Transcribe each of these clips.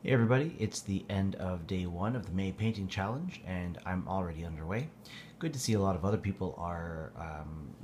Hey everybody, it's the end of day one of the May Painting Challenge, and I'm already underway. Good to see a lot of other people are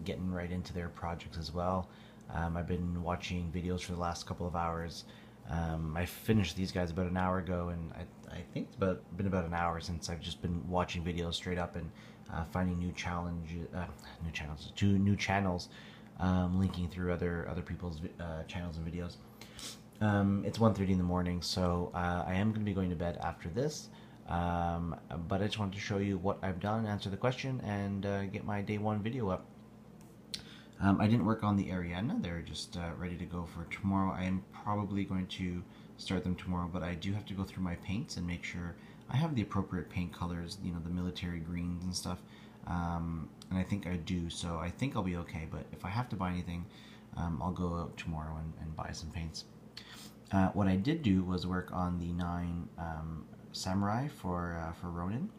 getting right into their projects as well. I've been watching videos for the last couple of hours. I finished these guys about an hour ago, and I think it's been about an hour since I've just been watching videos straight up and finding new channels, linking through other people's channels and videos. It's 1:30 in the morning, so I am going to be going to bed after this. But I just wanted to show you what I've done, answer the question, and get my day one video up. I didn't work on the Ariana. They're just ready to go for tomorrow. I am probably going to start them tomorrow, but I do have to go through my paints and make sure I have the appropriate paint colors, you know, the military greens and stuff. And I think I do, so I think I'll be okay. But if I have to buy anything, I'll go out tomorrow and buy some paints. What I did do was work on the 9 samurai for Ronin.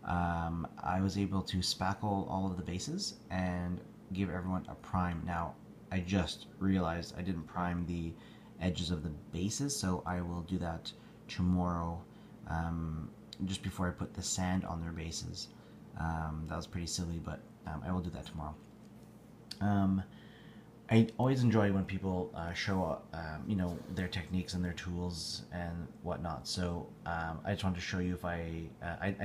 I was able to spackle all of the bases and give everyone a prime. Now, I just realized I didn't prime the edges of the bases, so I will do that tomorrow, just before I put the sand on their bases. That was pretty silly, but I will do that tomorrow. I always enjoy when people show you know, their techniques and their tools and whatnot. So I just wanted to show you if I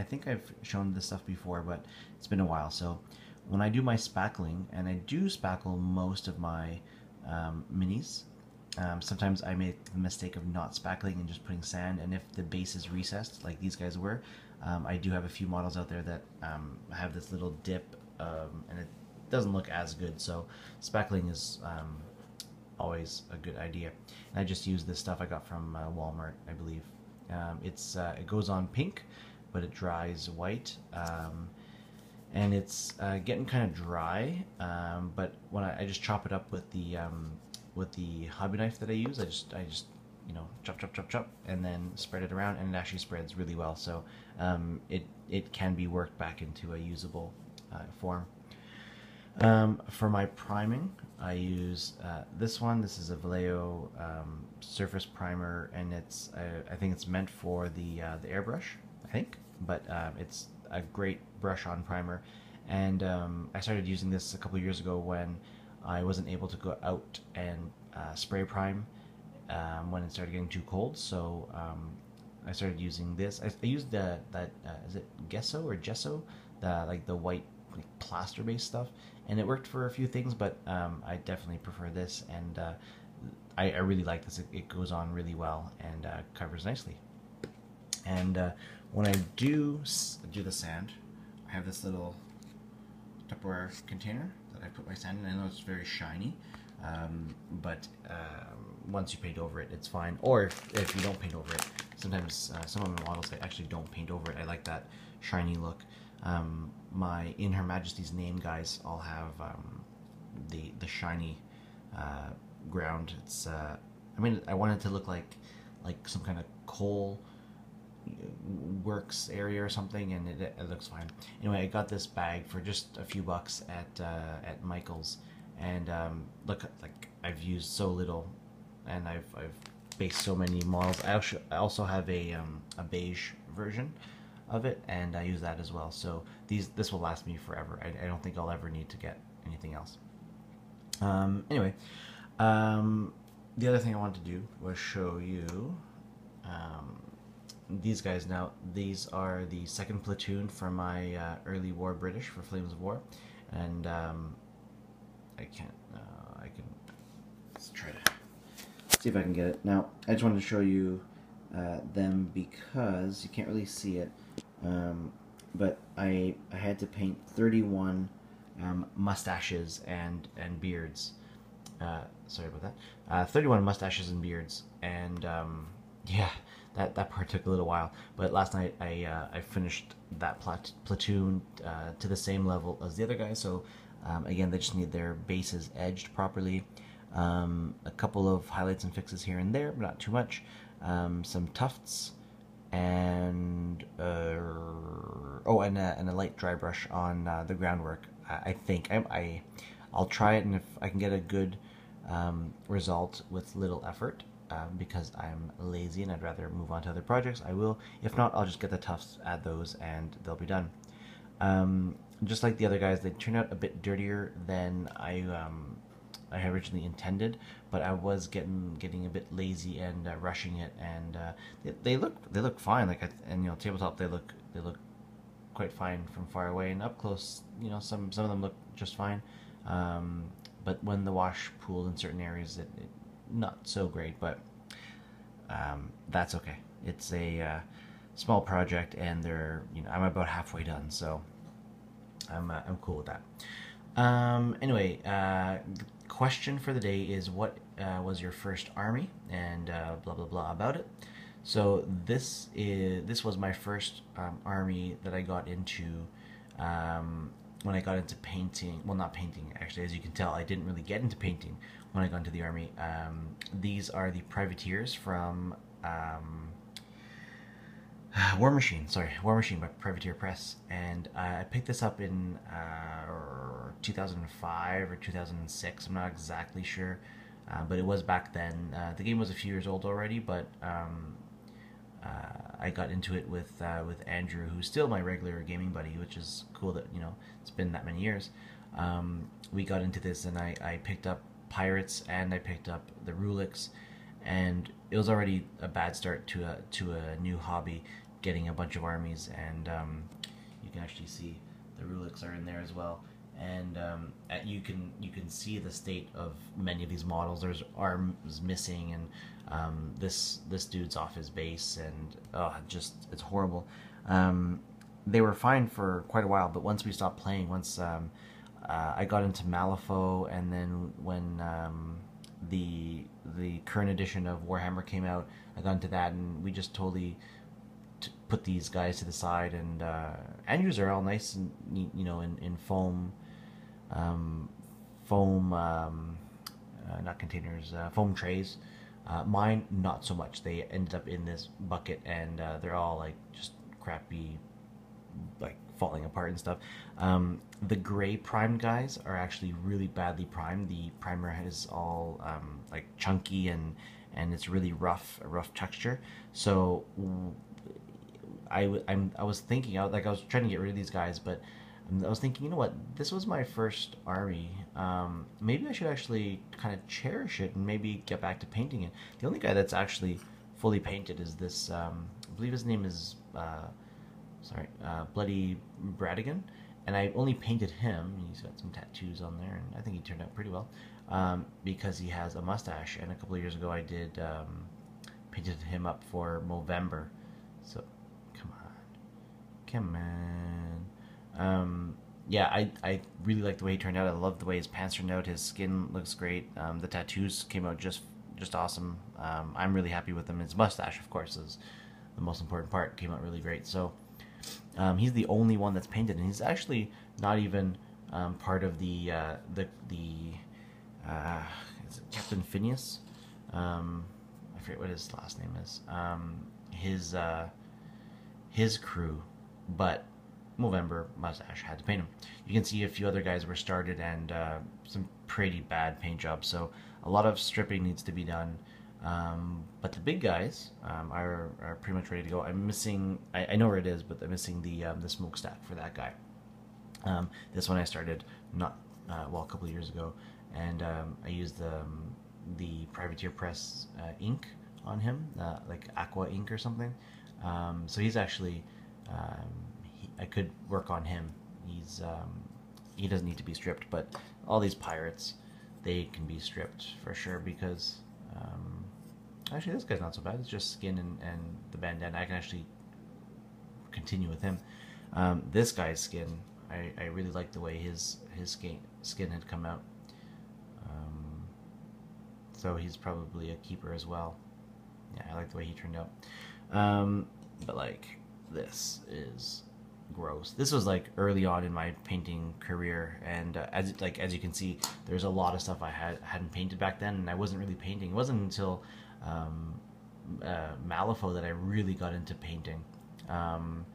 think I've shown this stuff before, but it's been a while. So when I do my spackling, and I do spackle most of my minis, sometimes I make the mistake of not spackling and just putting sand. And if the base is recessed, like these guys were, I do have a few models out there that have this little dip, and it doesn't look as good, so spackling is always a good idea. And I just use this stuff I got from Walmart, I believe. It goes on pink, but it dries white, and it's getting kind of dry. But when I just chop it up with the hobby knife that I use, I just you know, chop, and then spread it around, and it actually spreads really well. So it can be worked back into a usable form. For my priming, I use this one. This is a Vallejo surface primer, and I think it's meant for the airbrush, I think, but it's a great brush-on primer. And I started using this a couple years ago when I wasn't able to go out and spray prime when it started getting too cold. So I started using this. I used that is it gesso, the white, like, plaster-based stuff, and it worked for a few things, but I definitely prefer this, and I really like this. It goes on really well and covers nicely. And when I do the sand, I have this little Tupperware container that I put my sand in. I know it's very shiny, but once you paint over it, it's fine. Or if you don't paint over it, sometimes some of my models, they actually don't paint over it. I like that shiny look. My In Her Majesty's Name guys all have the shiny ground. It's I mean, I want it to look like some kind of coal works area or something, and it looks fine. Anyway, I got this bag for just a few bucks at Michael's, and look, like, I've used so little, and I've based so many models. I also have a beige version of it, and I use that as well. So this will last me forever. I don't think I'll ever need to get anything else. Anyway, the other thing I wanted to do was show you these guys. Now, these are the 2nd platoon for my early war British for Flames of War, and I can let's try to see if I can get it. Now, I just wanted to show you them because you can't really see it, but I had to paint 31 mustaches and beards. Sorry about that. 31 mustaches and beards, and yeah, that part took a little while. But last night I finished that platoon to the same level as the other guys. So again, they just need their bases edged properly. A couple of highlights and fixes here and there, but not too much. Some tufts, and and a light dry brush on the groundwork. I think I'll try it, and if I can get a good result with little effort, because I'm lazy and I'd rather move on to other projects, I will. If not, I'll just get the tufts, add those, and they'll be done. Just like the other guys, they turned out a bit dirtier than I had originally intended, but I was getting a bit lazy and rushing it, and they look fine. Like and tabletop they look quite fine from far away, and up close, some of them look just fine. But when the wash pooled in certain areas, it not so great, but that's okay. It's a small project, and I'm about halfway done, so I'm cool with that. Anyway, question for the day is what was your first army, and blah blah blah about it. So this was my first army that I got into when I got into painting. Well, not painting actually, as you can tell, I didn't really get into painting when I got into the army. These are the privateers from War Machine by Privateer Press, and I picked this up in 2005 or 2006. I'm not exactly sure, but it was back then. The game was a few years old already, but I got into it with Andrew, who's still my regular gaming buddy, which is cool that it's been that many years. We got into this, and I picked up Pirates, and I picked up the Rulix, and it was already a bad start to a new hobby, getting a bunch of armies, and you can actually see the Rulix are in there as well, and you can see the state of many of these models. There's arms missing, and this dude's off his base, and it's horrible. They were fine for quite a while, but once we stopped playing, I got into Malifaux, and then when the current edition of Warhammer came out, I got into that, and we just totally put these guys to the side. And Andrews are all nice and neat, in foam, not containers, foam trays. Mine not so much. They ended up in this bucket, and they're all like just crappy, like falling apart and stuff. The gray primed guys are actually really badly primed. The primer is all like chunky, and it's really a rough texture. So I was thinking, I was trying to get rid of these guys, but I was thinking, what, this was my first army. Maybe I should actually kind of cherish it and maybe get back to painting it. The only guy that's actually fully painted is this, I believe his name is, Bloody Bradigan, and I only painted him. He's got some tattoos on there, and I think he turned out pretty well, because he has a mustache, and a couple of years ago I did painted him up for Movember. So come on. Yeah, I really like the way he turned out. I love the way his pants turned out. His skin looks great. The tattoos came out just awesome. I'm really happy with him. His mustache, of course, is the most important part. Came out really great. So he's the only one that's painted, and he's actually not even part of the is it Captain Phineas? I forget what his last name is. His crew, but Movember mustache had to paint him. You can see a few other guys were started, and some pretty bad paint jobs, so a lot of stripping needs to be done. But the big guys are pretty much ready to go. I'm missing, I know where it is, but I'm missing the smokestack for that guy. This one I started a couple of years ago, and I used the Privateer Press ink on him, like aqua ink or something. So he's actually, I could work on him. He doesn't need to be stripped, but all these pirates, they can be stripped for sure, because actually this guy's not so bad. It's just skin and the bandana. I can actually continue with him. This guy's skin, I really like the way his skin had come out. So he's probably a keeper as well. Yeah, I like the way he turned out. But like, this is gross. This was like early on in my painting career, and as you can see, there's a lot of stuff I hadn't painted back then, and I wasn't really painting. It wasn't until Malifaux that I really got into painting, and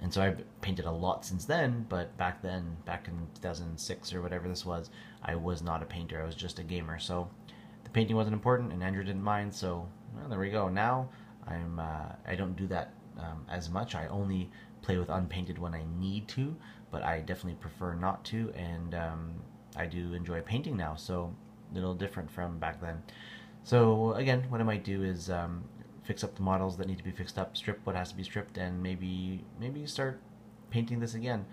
so I've painted a lot since then. But back in 2006 or whatever this was, I was not a painter. I was just a gamer. So the painting wasn't important and Andrew didn't mind, so well, there we go. Now I don't do that as much. I only play with unpainted when I need to, but I definitely prefer not to, and I do enjoy painting now, so a little different from back then. So again, what I might do is fix up the models that need to be fixed up, strip what has to be stripped, and maybe start painting this again.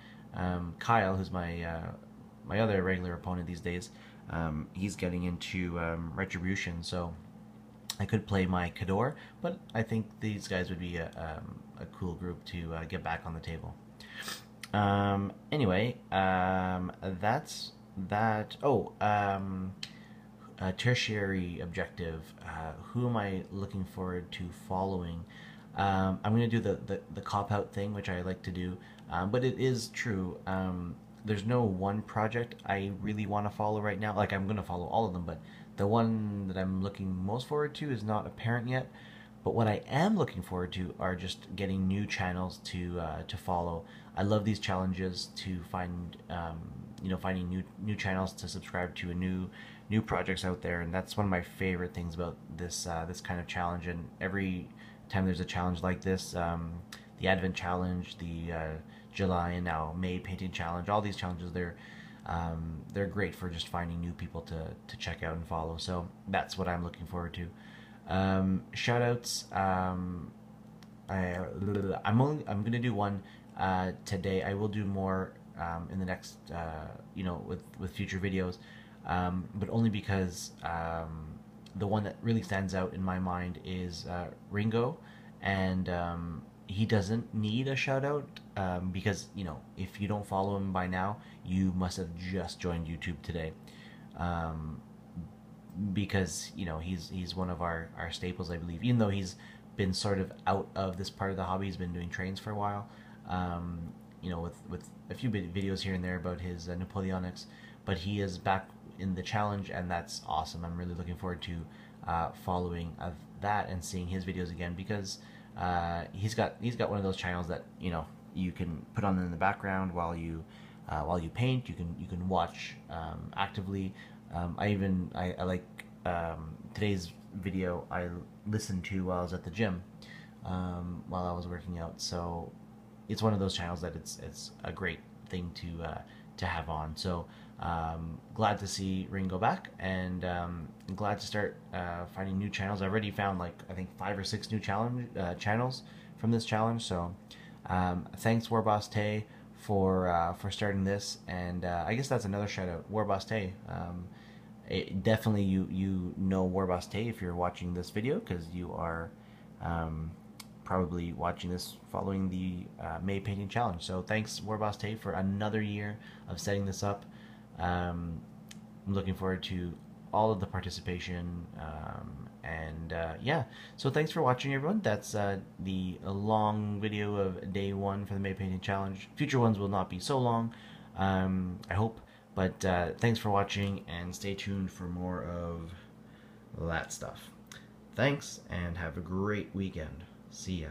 Kyle, who's my other regular opponent these days, he's getting into Retribution, so I could play my Cador, but I think these guys would be a cool group to get back on the table. Anyway, that's that. Oh, a tertiary objective. Who am I looking forward to following? I'm going to do the cop-out thing, which I like to do, but it is true. There's no one project I really want to follow right now. Like, I'm going to follow all of them, but the one that I'm looking most forward to is not apparent yet. But what I am looking forward to are just getting new channels to follow. I love these challenges to find, finding new channels to subscribe to, and new projects out there, and that's one of my favorite things about this this kind of challenge. And every time there's a challenge like this, the Advent Challenge, the July and now May Painting Challenge, all these challenges, they're great for just finding new people to check out and follow. So that's what I'm looking forward to. Shoutouts. I'm gonna do one today. I will do more in the next with future videos, but only because the one that really stands out in my mind is Ringo, and he doesn't need a shout out because if you don't follow him by now, you must have just joined YouTube today. Because he's one of our staples, I believe, even though he's been sort of out of this part of the hobby. He's been doing trains for a while, with a few videos here and there about his Napoleonics, but he is back in the challenge, and that's awesome. I'm really looking forward to following that and seeing his videos again, because he's got one of those channels that you can put on in the background while you paint. You can watch actively. I like today's video I listened to while I was at the gym, while I was working out. So it's one of those channels that it's a great thing to have on. So glad to see Ringo back, and glad to start finding new channels. I already found I think 5 or 6 new channels from this challenge. So thanks Warboss Tay for starting this, and I guess that's another shout out, Warboss Tay. Definitely you know Warboss Tay if you're watching this video, because you are probably watching this following the May Painting Challenge. So thanks Warboss Tay for another year of setting this up. I'm looking forward to all of the participation, and yeah, so thanks for watching, everyone. That's the long video of day 1 for the May Painting Challenge. Future ones will not be so long, I hope. But thanks for watching, and stay tuned for more of that stuff. Thanks, and have a great weekend. See ya.